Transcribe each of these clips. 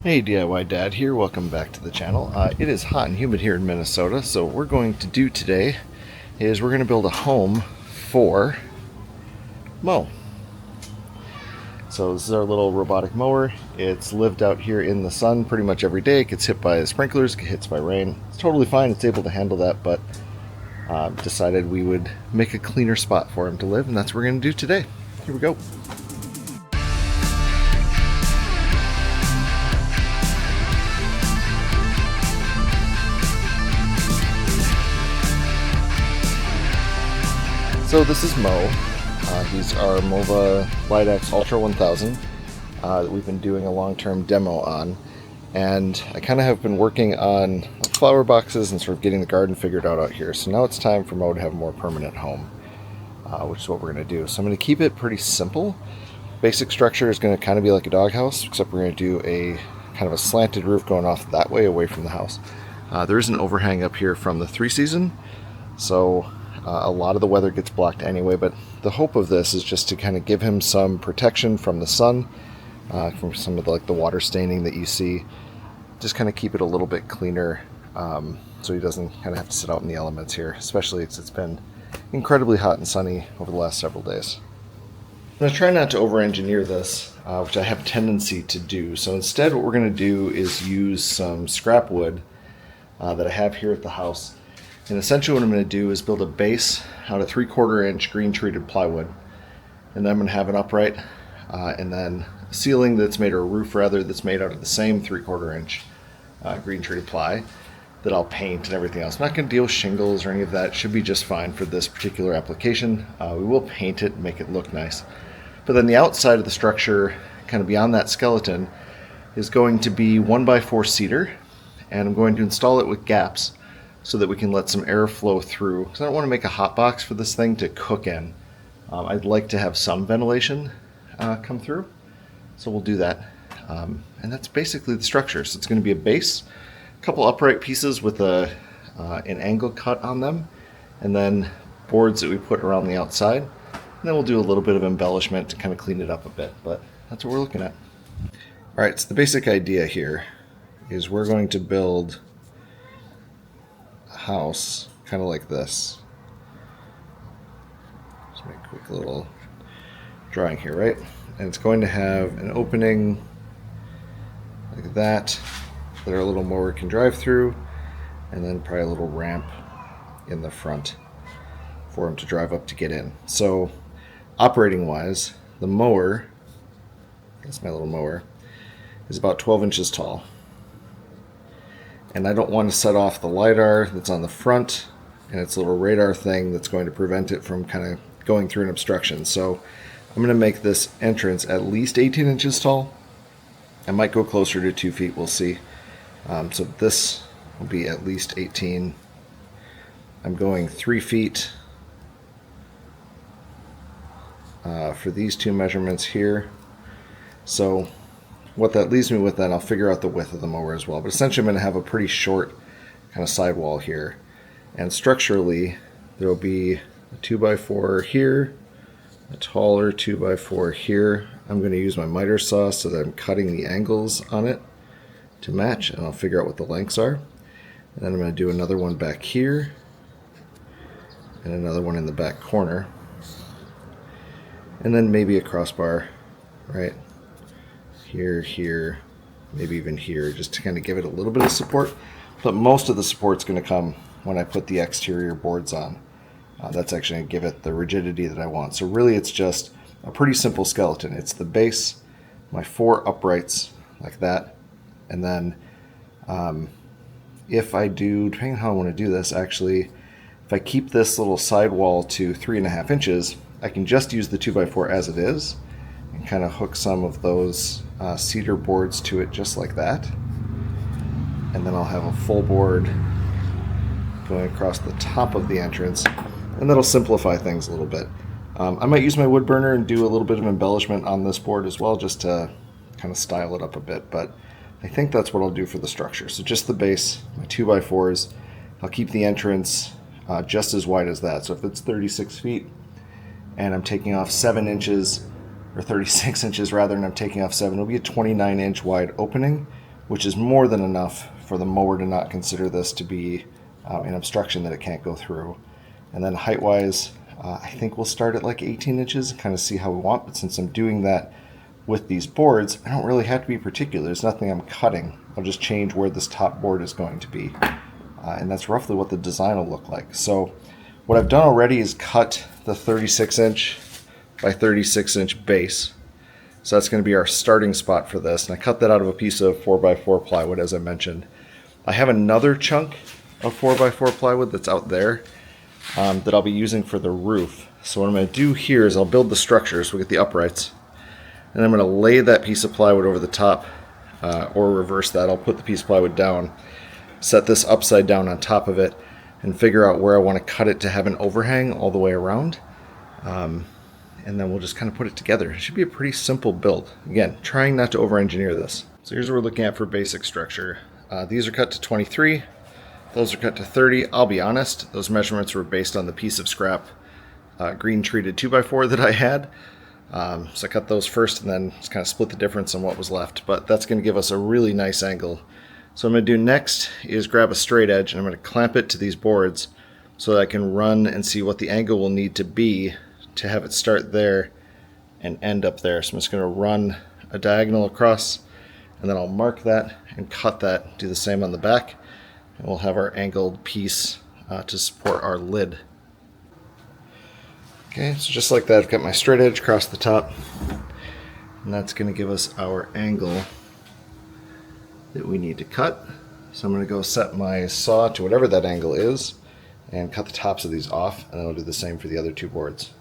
Hey, DIY Dad here. Welcome back to the channel. It is hot and humid here in Minnesota, so what we're going to do today is we're going to build a home for Mo. So this is our little robotic mower. It's lived out here in the sun pretty much every day. It gets hit by sprinklers, gets hit by rain. It's totally fine. It's able to handle that, but decided we would make a cleaner spot for him to live, and that's what we're going to do today. Here we go. So this is Mo. He's our Mova Light-X Ultra 1000 that we've been doing a long-term demo on. And I kind of have been working on flower boxes and sort of getting the garden figured out here. So now it's time for Mo to have a more permanent home, which is what we're going to do. So I'm going to keep it pretty simple. Basic structure is going to kind of be like a doghouse, except we're going to do a kind of a slanted roof going off that way away from the house. There is an overhang up here from the 3-season, so a lot of the weather gets blocked anyway, but the hope of this is just to kind of give him some protection from the sun, from some of the water staining that you see. Just kind of keep it a little bit cleaner, so he doesn't kind of have to sit out in the elements here, especially since it's been incredibly hot and sunny over the last several days. I'm going to try not to over-engineer this, which I have a tendency to do. So instead what we're going to do is use some scrap wood that I have here at the house. And essentially what I'm going to do is build a base out of 3/4 inch green treated plywood. And then I'm going to have an upright and then a ceiling that's made, or a roof rather, that's made out of the same 3/4 inch green treated ply that I'll paint and everything else. I'm not going to deal with shingles or any of that. It should be just fine for this particular application. We will paint it and make it look nice. But then the outside of the structure, kind of beyond that skeleton, is going to be 1x4 cedar. And I'm going to install it with gaps so that we can let some air flow through, because I don't want to make a hot box for this thing to cook in. I'd like to have some ventilation come through, so we'll do that. And that's basically the structure. So it's going to be a base, a couple upright pieces with an angle cut on them, and then boards that we put around the outside. And then we'll do a little bit of embellishment to kind of clean it up a bit, but that's what we're looking at. All right, so the basic idea here is we're going to build house kind of like this. Just make a quick little drawing here, right? And it's going to have an opening like that our little mower can drive through, and then probably a little ramp in the front for him to drive up to get in. So operating wise, the mower, that's my little mower, is about 12 inches tall. And I don't want to set off the LiDAR that's on the front and its little radar thing that's going to prevent it from kind of going through an obstruction. So I'm going to make this entrance at least 18 inches tall. I might go closer to 2 feet, we'll see. So this will be at least 18. I'm going 3 feet for these two measurements here. So what that leaves me with, then I'll figure out the width of the mower as well. But essentially I'm going to have a pretty short kind of sidewall here. And structurally there will be a 2x4 here, a taller 2x4 here. I'm going to use my miter saw so that I'm cutting the angles on it to match, and I'll figure out what the lengths are. And then I'm going to do another one back here and another one in the back corner. And then maybe a crossbar right here, here, maybe even here, just to kind of give it a little bit of support. But most of the support's going to come when I put the exterior boards on. That's actually going to give it the rigidity that I want. So really it's just a pretty simple skeleton. It's the base, my 4 uprights like that, and then if I do, depending on how I want to do this, actually, if I keep this little sidewall to 3.5 inches, I can just use the 2x4 as it is and kind of hook some of those cedar boards to it just like that. And then I'll have a full board going across the top of the entrance, and that'll simplify things a little bit. I might use my wood burner and do a little bit of embellishment on this board as well, just to kind of style it up a bit, but I think that's what I'll do for the structure. So just the base, my 2x4s. I'll keep the entrance just as wide as that. So if it's 36 feet and I'm taking off 7 inches, or 36 inches rather, and I'm taking off 7, it'll be a 29-inch wide opening which is more than enough for the mower to not consider this to be an obstruction that it can't go through. And then height-wise, I think we'll start at like 18 inches and kind of see how we want, but since I'm doing that with these boards, I don't really have to be particular. There's nothing I'm cutting. I'll just change where this top board is going to be. And that's roughly what the design will look like. So what I've done already is cut the 36-inch by 36-inch base. So that's going to be our starting spot for this. And I cut that out of a piece of 4x4 plywood, as I mentioned. I have another chunk of 4x4 plywood that's out there that I'll be using for the roof. So what I'm going to do here is I'll build the structure, so we get the uprights. And I'm going to lay that piece of plywood over the top, or reverse that. I'll put the piece of plywood down, set this upside down on top of it, and figure out where I want to cut it to have an overhang all the way around. And then we'll just kind of put it together. It should be a pretty simple build. Again, trying not to over-engineer this. So here's what we're looking at for basic structure. These are cut to 23. Those are cut to 30. I'll be honest, those measurements were based on the piece of scrap green treated 2x4 that I had. So I cut those first and then just kind of split the difference on what was left. But that's going to give us a really nice angle. So what I'm going to do next is grab a straight edge and I'm going to clamp it to these boards so that I can run and see what the angle will need to be to have it start there and end up there. So I'm just going to run a diagonal across and then I'll mark that and cut that, do the same on the back, and we'll have our angled piece to support our lid. Okay, so just like that, I've got my straight edge across the top, and that's going to give us our angle that we need to cut. So I'm going to go set my saw to whatever that angle is and cut the tops of these off, and then I'll do the same for the other two boards.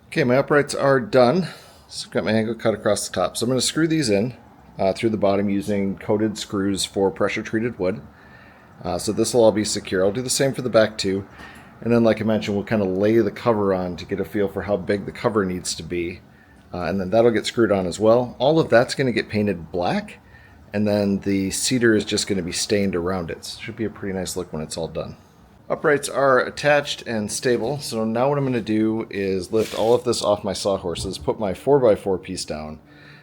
Okay, my uprights are done. So I've got my angle cut across the top. So I'm going to screw these in through the bottom using coated screws for pressure treated wood. So this will all be secure. I'll do the same for the back too. And then, like I mentioned, we'll kind of lay the cover on to get a feel for how big the cover needs to be. And then that'll get screwed on as well. All of that's going to get painted black. And then the cedar is just going to be stained around it. So it should be a pretty nice look when it's all done. Uprights are attached and stable, so now what I'm going to do is lift all of this off my sawhorses, put my 4x4 piece down,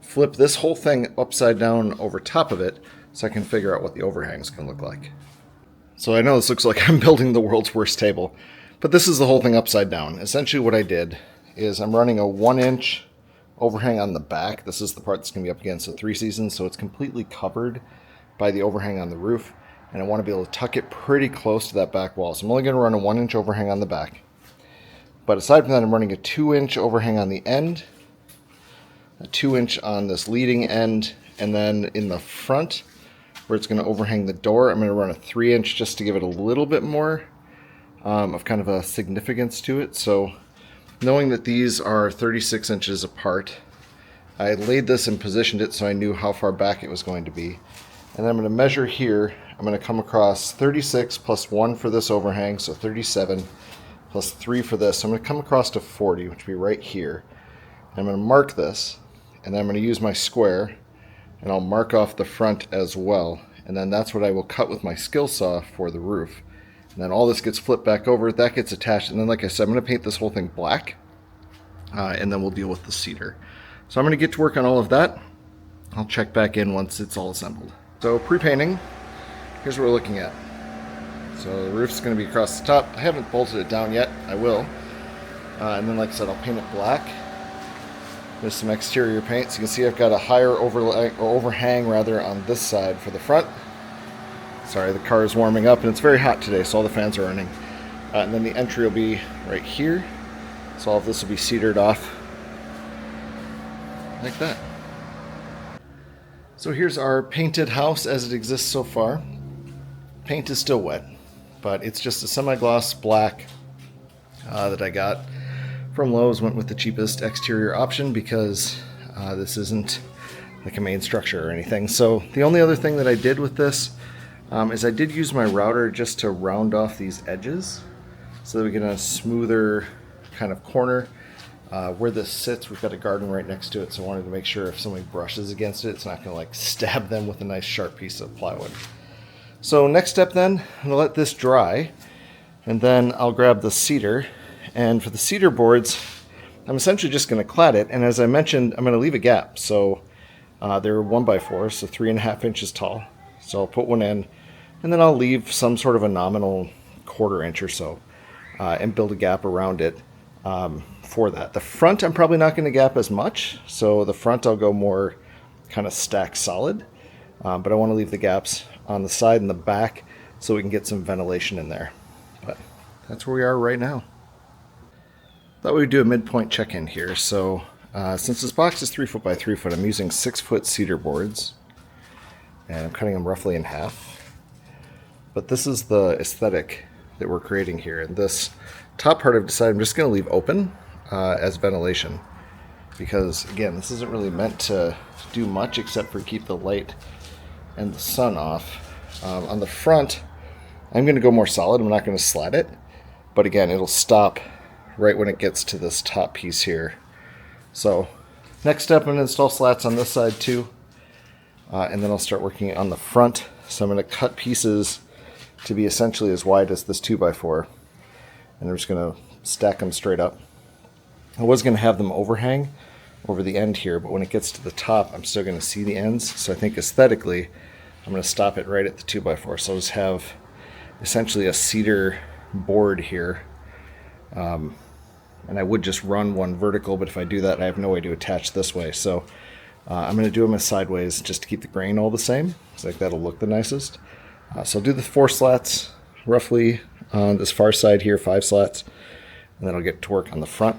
flip this whole thing upside down over top of it so I can figure out what the overhang is going to look like. So I know this looks like I'm building the world's worst table, but this is the whole thing upside down. Essentially what I did is I'm running a 1-inch overhang on the back. This is the part that's going to be up against the 3 seasons, so it's completely covered by the overhang on the roof. And I want to be able to tuck it pretty close to that back wall. So I'm only going to run a 1-inch overhang on the back. But aside from that, I'm running a 2-inch overhang on the end, a 2-inch on this leading end, and then in the front, where it's going to overhang the door, I'm going to run a 3-inch just to give it a little bit more of kind of a significance to it. So knowing that these are 36 inches apart, I laid this and positioned it so I knew how far back it was going to be. And then I'm going to measure here. I'm going to come across 36 plus 1 for this overhang, so 37, plus 3 for this. So I'm going to come across to 40, which would be right here. And I'm going to mark this, and then I'm going to use my square, and I'll mark off the front as well. And then that's what I will cut with my skill saw for the roof. And then all this gets flipped back over, that gets attached, and then like I said, I'm going to paint this whole thing black, and then we'll deal with the cedar. So I'm going to get to work on all of that. I'll check back in once it's all assembled. So pre-painting, here's what we're looking at. So the roof's going to be across the top. I haven't bolted it down yet. I will. And then, like I said, I'll paint it black with some exterior paint. So you can see I've got a higher overhang on this side for the front. Sorry, the car is warming up and it's very hot today, so all the fans are running. And then the entry will be right here. So all of this will be cedared off like that. So here's our painted house as it exists so far. Paint is still wet, but it's just a semi-gloss black that I got from Lowe's. Went with the cheapest exterior option because this isn't like a main structure or anything. So the only other thing that I did with this is I did use my router just to round off these edges so that we get a smoother kind of corner. Where this sits, we've got a garden right next to it, so I wanted to make sure if somebody brushes against it, it's not going to like stab them with a nice sharp piece of plywood. So next step then, I'm going to let this dry, and then I'll grab the cedar. And for the cedar boards, I'm essentially just going to clad it, and as I mentioned, I'm going to leave a gap. So they're 1x4, so 3.5 inches tall. So I'll put one in, and then I'll leave some sort of a nominal 1/4 inch or so and build a gap around it for that. The front I'm probably not going to gap as much, so the front I'll go more kind of stack solid, but I want to leave the gaps on the side and the back so we can get some ventilation in there. But that's where we are right now. Thought we'd do a midpoint check-in here. So since this box is 3 foot by 3 foot, I'm using 6 foot cedar boards, and I'm cutting them roughly in half. But this is the aesthetic that we're creating here. And this top part I've decided I'm just going to leave open as ventilation, because again, this isn't really meant to do much except for keep the light and the sun off. On the front, I'm going to go more solid. I'm not going to slat it, but again, it'll stop right when it gets to this top piece here. So next step, I'm going to install slats on this side too, and then I'll start working on the front. So I'm going to cut pieces to be essentially as wide as this 2x4, and I'm just going to stack them straight up. I was going to have them overhang over the end here, but when it gets to the top, I'm still going to see the ends. So I think aesthetically, I'm going to stop it right at the 2x4. So I'll just have essentially a cedar board here. And I would just run one vertical, but if I do that, I have no way to attach this way. So I'm going to do them as sideways just to keep the grain all the same. So like that'll look the nicest. So I'll do the 4 slats roughly on this far side here, 5 slats, and then I'll get to work on the front.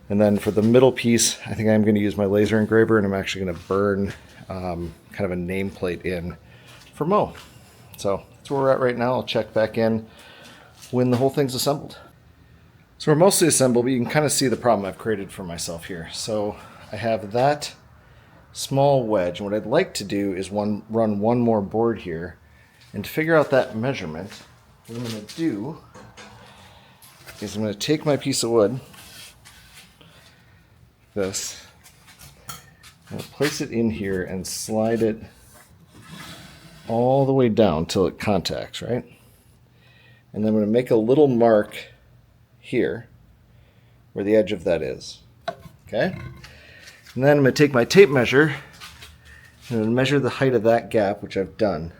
And then for the middle piece, I think I'm going to use my laser engraver, and I'm actually going to burn kind of a nameplate in for Mow. So that's where we're at right now. I'll check back in when the whole thing's assembled. So we're mostly assembled, but you can kind of see the problem I've created for myself here. So I have that small wedge, and what I'd like to do is run one more board here. And to figure out that measurement, what I'm going to do is I'm going to take my piece of wood, this, I'm going to place it in here and slide it all the way down till it contacts, right? And then I'm going to make a little mark here where the edge of that is. Okay? And then I'm going to take my tape measure and measure the height of that gap, which I've done,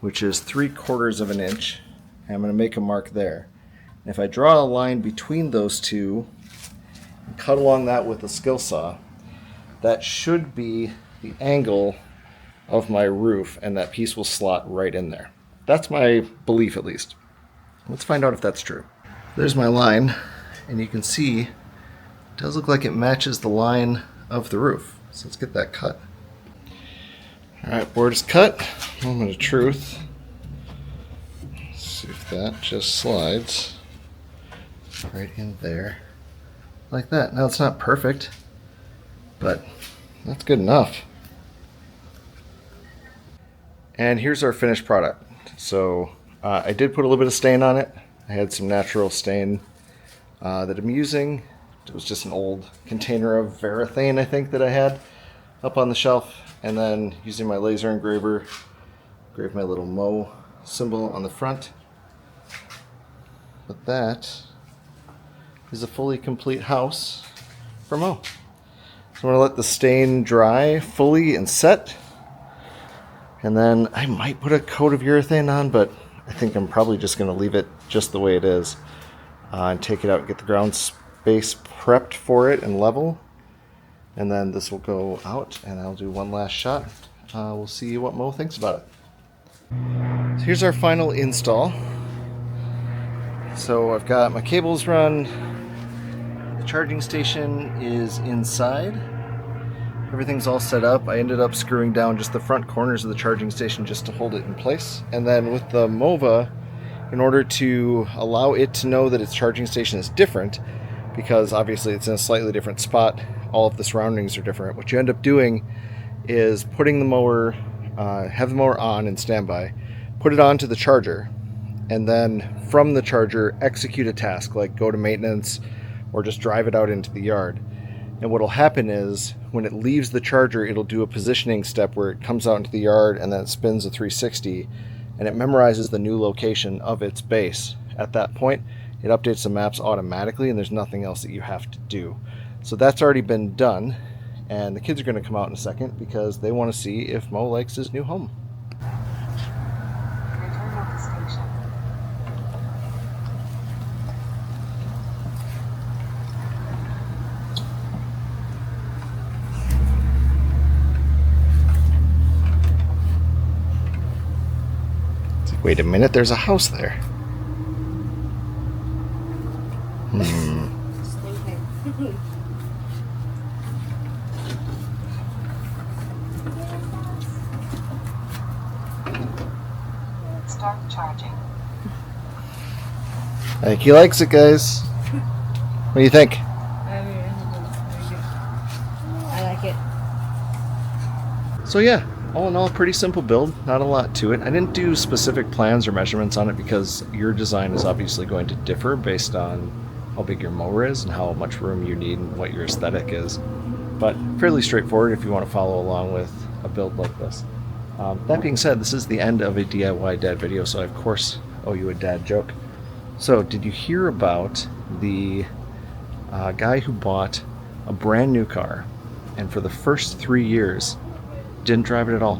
which is 3/4 of an inch. And I'm going to make a mark there. And if I draw a line between those two and cut along that with a skill saw, that should be the angle of my roof, and that piece will slot right in there. That's my belief, at least. Let's find out if that's true. There's my line, and you can see it does look like it matches the line of the roof. So let's get that cut. Alright, board is cut. Moment of truth. Let's see if that just slides right in there. Like that. Now it's not perfect, but that's good enough. And here's our finished product. So I did put a little bit of stain on it. I had some natural stain that I'm using. It was just an old container of Varathane, I think, that I had up on the shelf. And then using my laser engraver, engraved my little Mow symbol on the front. But that is a fully complete house for Mow. So I'm going to let the stain dry fully and set. And then I might put a coat of urethane on, but I think I'm probably just going to leave it just the way it is and take it out and get the ground space prepped for it and level. And then this will go out and I'll do one last shot. We'll see what Mow thinks about it. So here's our final install. So I've got my cables run. The charging station is inside. Everything's all set up. I ended up screwing down just the front corners of the charging station just to hold it in place. And then with the Mova, in order to allow it to know that its charging station is different, because obviously it's in a slightly different spot, all of the surroundings are different, what you end up doing is putting the mower, have the mower on and standby, put it onto the charger, and then from the charger execute a task like go to maintenance or just drive it out into the yard. And what will happen is when it leaves the charger, it'll do a positioning step where it comes out into the yard and then it spins a 360 and it memorizes the new location of its base. At that point, it updates the maps automatically and there's nothing else that you have to do. So that's already been done, and the kids are going to come out in a second because they want to see if Mow likes his new home. Wait a minute, there's a house there. Start charging. I think he likes it, guys. What do you think? I like it. So yeah, all in all, pretty simple build. Not a lot to it. I didn't do specific plans or measurements on it because your design is obviously going to differ based on how big your mower is and how much room you need and what your aesthetic is. But fairly straightforward if you want to follow along with a build like this. That being said, this is the end of a DIY dad video, so I of course owe you a dad joke. So, did you hear about the guy who bought a brand new car and for the first 3 years didn't drive it at all?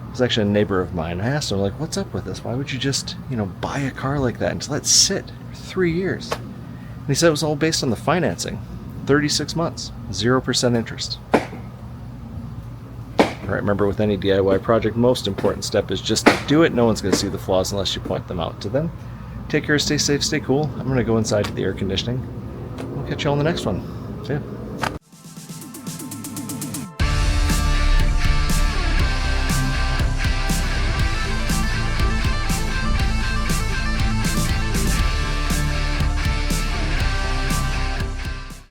It was actually a neighbor of mine. I asked him, like, what's up with this? Why would you just, buy a car like that and just let it sit for 3 years? And he said it was all based on the financing. 36 months, 0% interest. All right, remember, with any DIY project, most important step is just do it. No one's going to see the flaws unless you point them out to them. Take care, stay safe, stay cool. I'm going to go inside to the air conditioning. We'll catch you all in the next one. See ya.